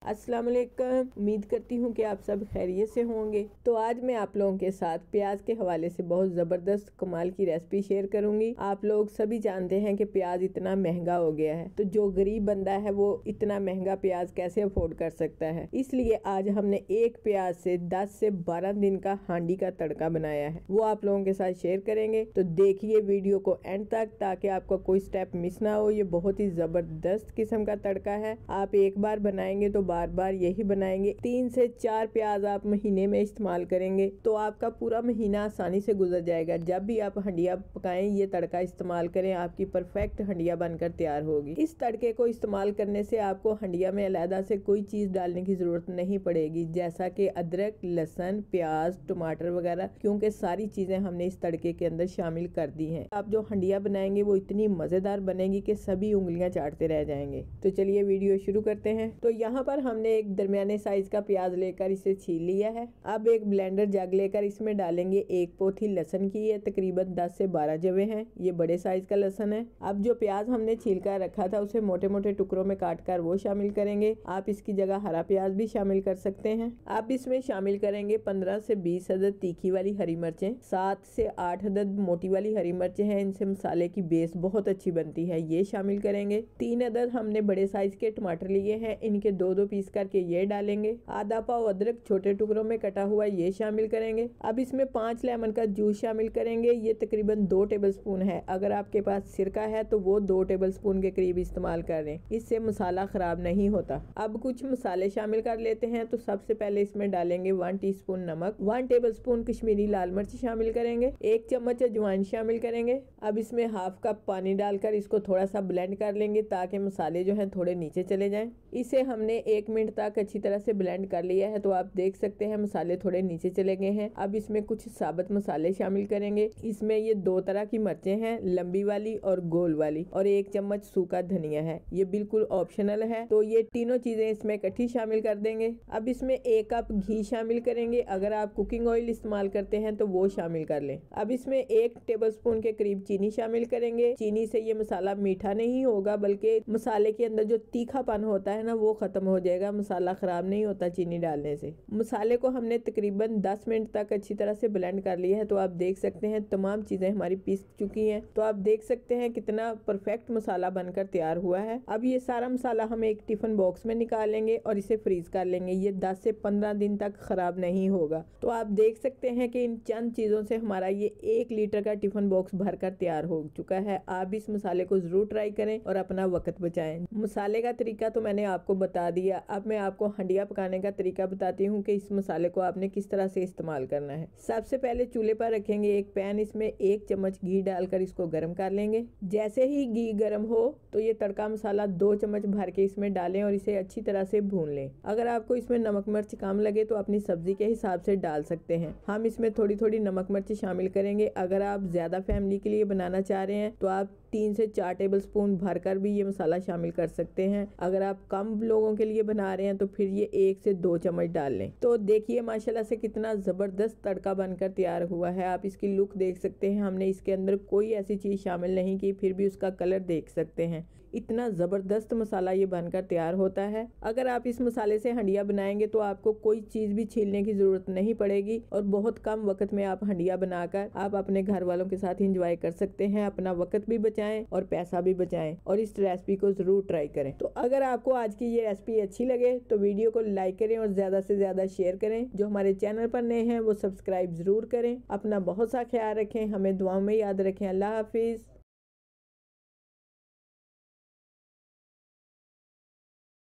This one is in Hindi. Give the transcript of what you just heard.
अस्सलाम वालेकुम। उम्मीद करती हूँ कि आप सब खैरियत से होंगे। तो आज मैं आप लोगों के साथ प्याज के हवाले से बहुत ज़बरदस्त कमाल की रेसिपी शेयर करूंगी। आप लोग सभी जानते हैं कि प्याज इतना महंगा हो गया है, तो जो गरीब बंदा है वो इतना महंगा प्याज कैसे अफोर्ड कर सकता है। इसलिए आज हमने एक प्याज से 10 से 12 दिन का हांडी का तड़का बनाया है, वो आप लोगों के साथ शेयर करेंगे। तो देखिए वीडियो को एंड तक ताकि आपका कोई स्टेप मिस ना हो। ये बहुत ही जबरदस्त किस्म का तड़का है। आप एक बार बनाएंगे तो बार बार यही बनाएंगे। 3 से 4 प्याज आप महीने में इस्तेमाल करेंगे तो आपका पूरा महीना आसानी से गुजर जाएगा। जब भी आप हंडिया पकाएं ये तड़का इस्तेमाल करें, आपकी परफेक्ट हंडिया बनकर तैयार होगी। इस तड़के को इस्तेमाल करने से आपको हंडिया में अलहदा से कोई चीज डालने की जरूरत नहीं पड़ेगी, जैसा कि अदरक, लहसुन, प्याज, टमाटर वगैरह, क्योंकि सारी चीजें हमने इस तड़के के अंदर शामिल कर दी हैं। आप जो हंडिया बनाएंगे वो इतनी मजेदार बनेगी कि सभी उंगलियां चाटते रह जाएंगे। तो चलिए वीडियो शुरू करते हैं। तो यहाँ पर हमने एक दरमियाने साइज का प्याज लेकर इसे छील लिया है। अब एक ब्लेंडर जग लेकर इसमें डालेंगे एक पोथी लहसुन की, है तकरीबन 10 से 12 जवे हैं। ये बड़े साइज का लहसुन है। अब जो प्याज हमने छील कर रखा था उसे मोटे मोटे टुकड़ों में काट कर वो शामिल करेंगे। आप इसकी जगह हरा प्याज भी शामिल कर सकते हैं। आप इसमें शामिल करेंगे 15 से 20 अदद तीखी वाली हरी मिर्चें, 7 से 8 अदद मोटी वाली हरी मिर्चें हैं। इनसे मसाले की बेस बहुत अच्छी बनती है, ये शामिल करेंगे। 3 अदद हमने बड़े साइज के टमाटर लिए हैं, इनके 2-2 पीस करके ये डालेंगे। आधा पाव अदरक छोटे टुकड़ों में कटा हुआ ये शामिल करेंगे। अब इसमें 5 लेमन का जूस शामिल करेंगे, ये तकरीबन 2 टेबलस्पून है। अगर आपके पास सिरका है तो वो 2 टेबलस्पून के करीब इस्तेमाल करें, इससे मसाला खराब नहीं होता। अब कुछ मसाले शामिल कर लेते हैं। तो सबसे पहले इसमें डालेंगे 1 टीस्पून नमक, 1 टेबलस्पून कश्मीरी लाल मिर्च शामिल करेंगे, 1 चम्मच अजवाइन शामिल करेंगे। अब इसमें हाफ कप पानी डालकर इसको थोड़ा सा ब्लेंड कर लेंगे ताकि मसाले जो हैं थोड़े नीचे चले जाएं। इसे हमने 1 मिनट तक अच्छी तरह से ब्लेंड कर लिया है। तो आप देख सकते हैं मसाले थोड़े नीचे चले गए हैं। अब इसमें कुछ साबुत मसाले शामिल करेंगे। इसमें ये 2 तरह की मिर्चें हैं, लंबी वाली और गोल वाली, और 1 चम्मच सूखा धनिया है। ये बिल्कुल ऑप्शनल है, तो ये तीनों चीजें इसमें इकट्ठी शामिल कर देंगे। अब इसमें 1 कप घी शामिल करेंगे। अगर आप कुकिंग ऑयल इस्तेमाल करते हैं तो वो शामिल कर लें। अब इसमें 1 टेबलस्पून के करीब चीनी शामिल करेंगे। चीनी से ये मसाला मीठा नहीं होगा, बल्कि मसाले के अंदर जो तीखापन होता है ना वो खत्म हो जाएगा। मसाला खराब नहीं होता चीनी डालने से। मसाले को हमने तकरीबन 10 मिनट तक अच्छी तरह से ब्लेंड कर लिया है। तो आप देख सकते हैं तमाम चीजें हमारी पीस चुकी हैं। तो आप देख सकते हैं कितना परफेक्ट मसाला बनकर तैयार हुआ है। अब ये सारा मसाला हम एक टिफिन बॉक्स में निकालेंगे और इसे फ्रीज कर लेंगे। ये 10 से 15 दिन तक खराब नहीं होगा। तो आप देख सकते हैं कि इन चंद चीजों से हमारा ये 1 लीटर का टिफिन बॉक्स भरकर तैयार हो चुका है। आप इस मसाले को जरूर ट्राई करें और अपना वक्त बचाएं। मसाले का तरीका तो मैंने आपको बता दिया। अब मैं आपको हंडिया पकाने का तरीका बताती हूँ कि इस मसाले को आपने किस तरह से इस्तेमाल करना है। सबसे पहले चूल्हे पर रखेंगे एक पैन, इसमें 1 चम्मच घी डालकर इसको गर्म कर लेंगे। जैसे ही घी गर्म हो तो ये तड़का मसाला 2 चम्मच भर के इसमें डालें और इसे अच्छी तरह से भून लें। अगर आपको इसमें नमक मिर्च कम लगे तो अपनी सब्जी के हिसाब से डाल सकते हैं। हम इसमें थोड़ी थोड़ी नमक मिर्च शामिल करेंगे। अगर आप ज्यादा फैमिली के लिए बनाना चाह रहे हैं तो आप 3 से 4 टेबलस्पून भरकर भी ये मसाला शामिल कर सकते हैं। अगर आप कम लोगों के लिए बना रहे हैं तो फिर ये 1 से 2 चम्मच डाल लें। तो देखिए माशाल्लाह से कितना जबरदस्त तड़का बनकर तैयार हुआ है। आप इसकी लुक देख सकते हैं। हमने इसके अंदर कोई ऐसी चीज शामिल नहीं की, फिर भी उसका कलर देख सकते हैं। इतना जबरदस्त मसाला ये बनकर तैयार होता है। अगर आप इस मसाले से हंडिया बनाएंगे तो आपको कोई चीज भी छीलने की जरूरत नहीं पड़ेगी और बहुत कम वक्त में आप हंडिया बनाकर आप अपने घर वालों के साथ एंजॉय कर सकते हैं। अपना वक्त भी बचाएं और पैसा भी बचाएं और इस रेसिपी को जरूर ट्राई करें। तो अगर आपको आज की ये रेसिपी अच्छी लगे तो वीडियो को लाइक करें और ज्यादा से ज्यादा शेयर करें। जो हमारे चैनल पर नए हैं वो सब्सक्राइब जरूर करें। अपना बहुत सा ख्याल रखें, हमें दुआओं में याद रखें। अल्लाह हाफिज।